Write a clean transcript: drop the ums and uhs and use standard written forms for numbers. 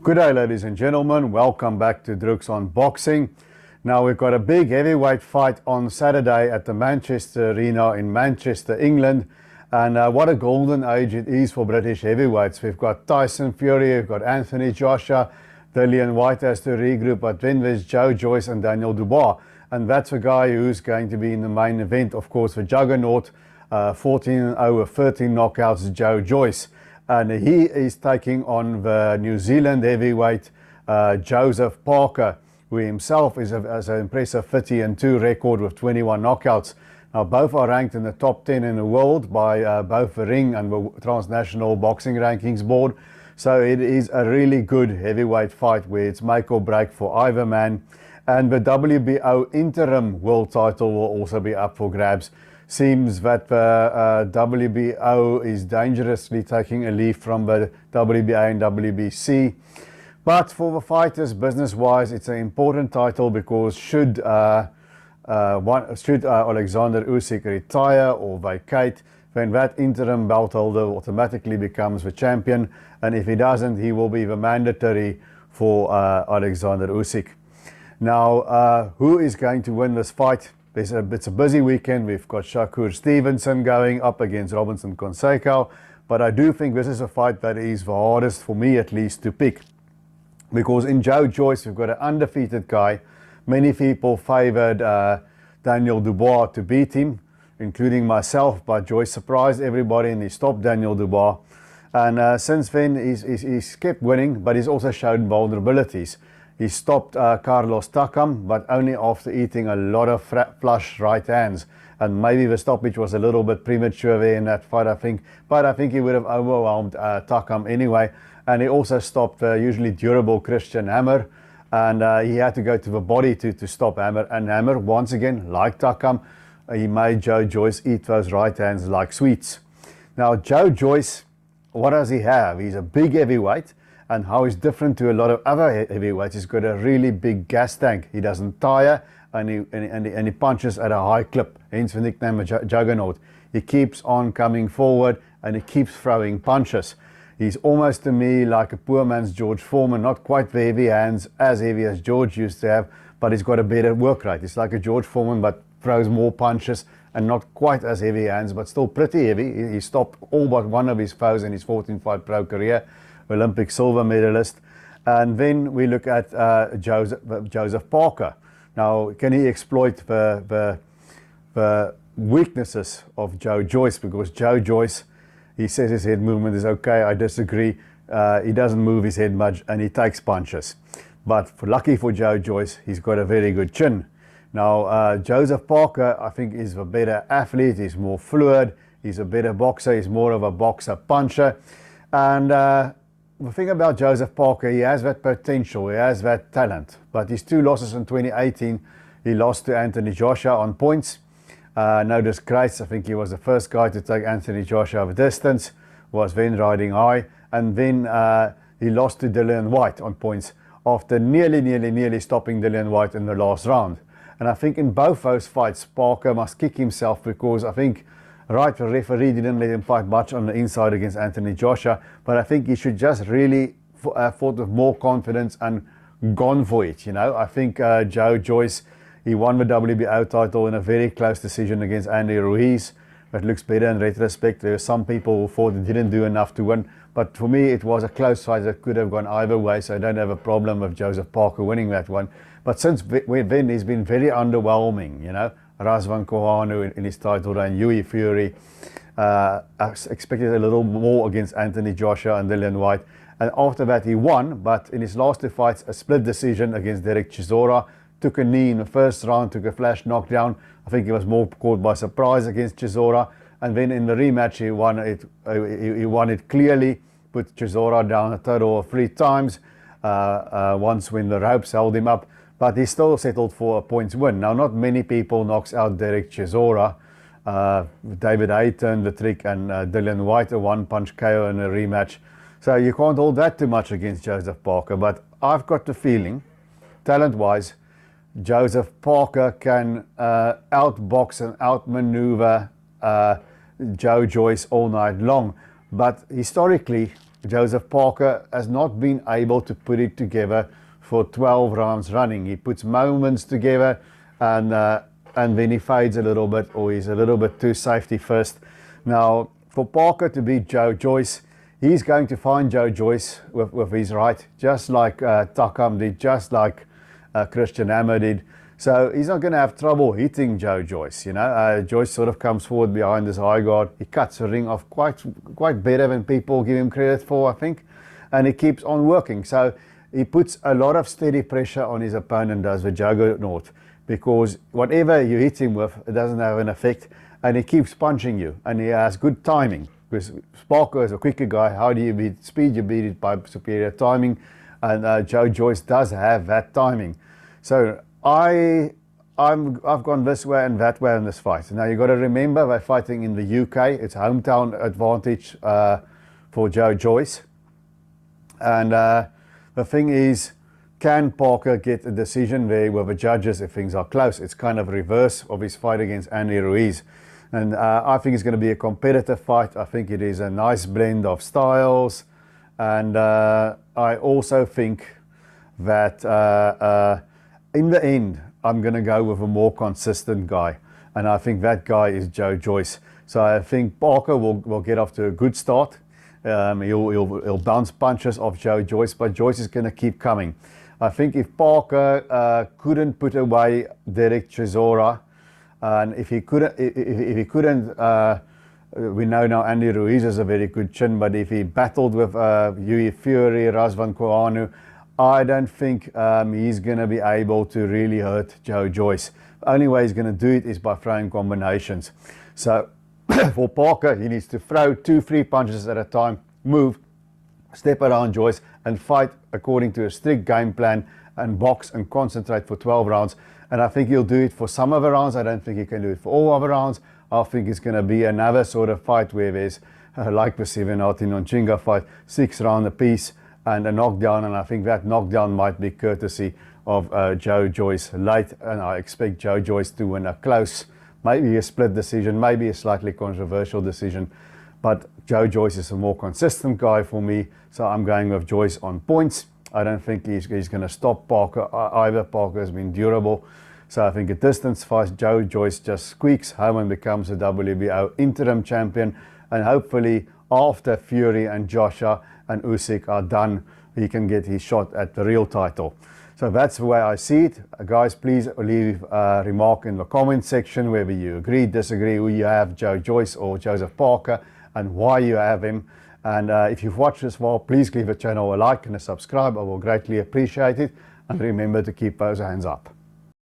Good day, ladies and gentlemen. Welcome back to Drooks on Boxing. Now, we've got a big heavyweight fight on Saturday at the Manchester Arena in Manchester, England. And what a golden age it is for British heavyweights. We've got Tyson Fury, we've got Anthony Joshua, Dillian Whyte has to regroup, but then there's Joyce and Daniel Dubois. And that's a guy who's going to be in the main event, of course, the juggernaut, 14-0 with 13 knockouts, Joyce. And he is taking on the New Zealand heavyweight Joseph Parker, who himself has an impressive 30-2 record with 21 knockouts. Now, both are ranked in the top 10 in the world by both the Ring and the Transnational Boxing Rankings Board. So it is a really good heavyweight fight where it's make or break for either man. And the WBO interim world title will also be up for grabs. Seems that the WBO is dangerously taking a leaf from the WBA and WBC. But for the fighters, business-wise, it's an important title because should Alexander Usyk retire or vacate, then that interim belt holder automatically becomes the champion. And if he doesn't, he will be the mandatory for Alexander Usyk. Now, who is going to win this fight? It's a busy weekend. We've got Shakur Stevenson going up against Robinson Fonseca. But I do think this is a fight that is the hardest, for me at least, to pick. Because in Joyce, we've got an undefeated guy. Many people favoured Daniel Dubois to beat him, including myself. But Joyce surprised everybody and he stopped Daniel Dubois. And since then, he's kept winning, but he's also shown vulnerabilities. He stopped Carlos Takam, but only after eating a lot of flush right hands. And maybe the stoppage was a little bit premature there in that fight, I think. But I think he would have overwhelmed Takam anyway. And he also stopped usually durable Christian Hammer. And he had to go to the body to stop Hammer. And Hammer, once again, like Takam, he made Joyce eat those right hands like sweets. Now, Joyce, what does he have? He's a big heavyweight. And how he's different to a lot of other heavyweights, he's got a really big gas tank. He doesn't tire and he punches at a high clip, hence the nickname of Juggernaut. He keeps on coming forward and he keeps throwing punches. He's almost to me like a poor man's George Foreman, not quite the heavy hands, as heavy as George used to have, but he's got a better work rate. It's like a George Foreman, but throws more punches and not quite as heavy hands, but still pretty heavy. He stopped all but one of his foes in his 14-fight pro career. Olympic silver medalist. And then we look at Joseph Parker. Now, can he exploit the weaknesses of Joyce? Because Joyce, he says his head movement is okay. I disagree. He doesn't move his head much and he takes punches. But lucky for Joyce, he's got a very good chin. Now, Joseph Parker, I think, is a better athlete. He's more fluid. He's a better boxer. He's more of a boxer puncher. And the thing about Joseph Parker, he has that potential, he has that talent. But his two losses in 2018, he lost to Anthony Joshua on points. No disgrace, I think he was the first guy to take Anthony Joshua over distance, was then riding high. And then he lost to Dillian Whyte on points after nearly stopping Dillian Whyte in the last round. And I think in both those fights, Parker must kick himself because I think the referee didn't let him fight much on the inside against Anthony Joshua, but I think he should just really fought with more confidence and gone for it. You know, I think Joyce, he won the WBO title in a very close decision against Andy Ruiz. It looks better in retrospect. There are some people who thought he didn't do enough to win, but for me it was a close fight that could have gone either way, so I don't have a problem with Joseph Parker winning that one. But since then he's been very underwhelming, you know. Razvan Kohanu in his title reign, Hughie Fury. I expected a little more against Anthony Joshua and Dillian Whyte. And after that he won, but in his last two fights, a split decision against Derek Chisora. Took a knee in the first round, took a flash knockdown. I think he was more caught by surprise against Chisora. And then in the rematch he won it clearly, put Chisora down a total of 3 times. Once when the ropes held him up. But he still settled for a points win. Now, not many people knocks out Derek Chisora. David Haye turned the trick and Dillian Whyte a one-punch KO in a rematch. So you can't hold that too much against Joseph Parker. But I've got the feeling, talent-wise, Joseph Parker can outbox and outmaneuver Joyce all night long. But historically, Joseph Parker has not been able to put it together for 12 rounds running. He puts moments together and then he fades a little bit, or he's a little bit too safety first. Now, for Parker to beat Joe Joyce, he's going to find Joe Joyce with his right, just like Takam did, just like Christian Hammer did. So he's not going to have trouble hitting Joe Joyce. Joyce sort of comes forward behind this high guard. He cuts the ring off quite better than people give him credit for, I think. And he keeps on working. So he puts a lot of steady pressure on his opponent, does the Juggernaut, because whatever you hit him with, it doesn't have an effect. And he keeps punching you. And he has good timing. Because Parker is a quicker guy. How do you beat speed? You beat it by superior timing. And Joe Joyce does have that timing. So I've gone this way and that way in this fight. Now you've got to remember we're fighting in the UK. It's hometown advantage for Joe Joyce. And the thing is, can Parker get a decision there with the judges if things are close? It's kind of reverse of his fight against Andy Ruiz. And I think it's going to be a competitive fight. I think it is a nice blend of styles. And I also think that in the end, I'm going to go with a more consistent guy. And I think that guy is Joe Joyce. So I think Parker will get off to a good start. He'll bounce punches off Joe Joyce, but Joyce is going to keep coming. I think if Parker couldn't put away Derek Chisora, and if he couldn't, we know now Andy Ruiz has a very good chin, but if he battled with Hughie Fury, Razvan Kohanu, I don't think he's going to be able to really hurt Joe Joyce. The only way he's going to do it is by throwing combinations. So for Parker, he needs to throw 2-3 punches at a time, move, step around Joyce, and fight according to a strict game plan, and box and concentrate for 12 rounds. And I think he'll do it for some of the rounds. I don't think he can do it for all of the rounds. I think it's going to be another sort of fight where there's, like the Sivenati Nonchinga fight, 6 rounds apiece and a knockdown. And I think that knockdown might be courtesy of Joe Joyce late. And I expect Joe Joyce to win a close, maybe a split decision, maybe a slightly controversial decision. But Joe Joyce is a more consistent guy for me. So I'm going with Joyce on points. I don't think he's going to stop Parker either. Parker has been durable. So I think a distance fight, Joe Joyce just squeaks home and becomes a WBO interim champion. And hopefully after Fury and Joshua and Usyk are done, he can get his shot at the real title. So that's the way I see it. Guys, please leave a remark in the comment section whether you agree, disagree, who you have, Joe Joyce or Joseph Parker, and why you have him. And if you've watched this far, please give the channel a like and a subscribe. I will greatly appreciate it. And remember to keep those hands up.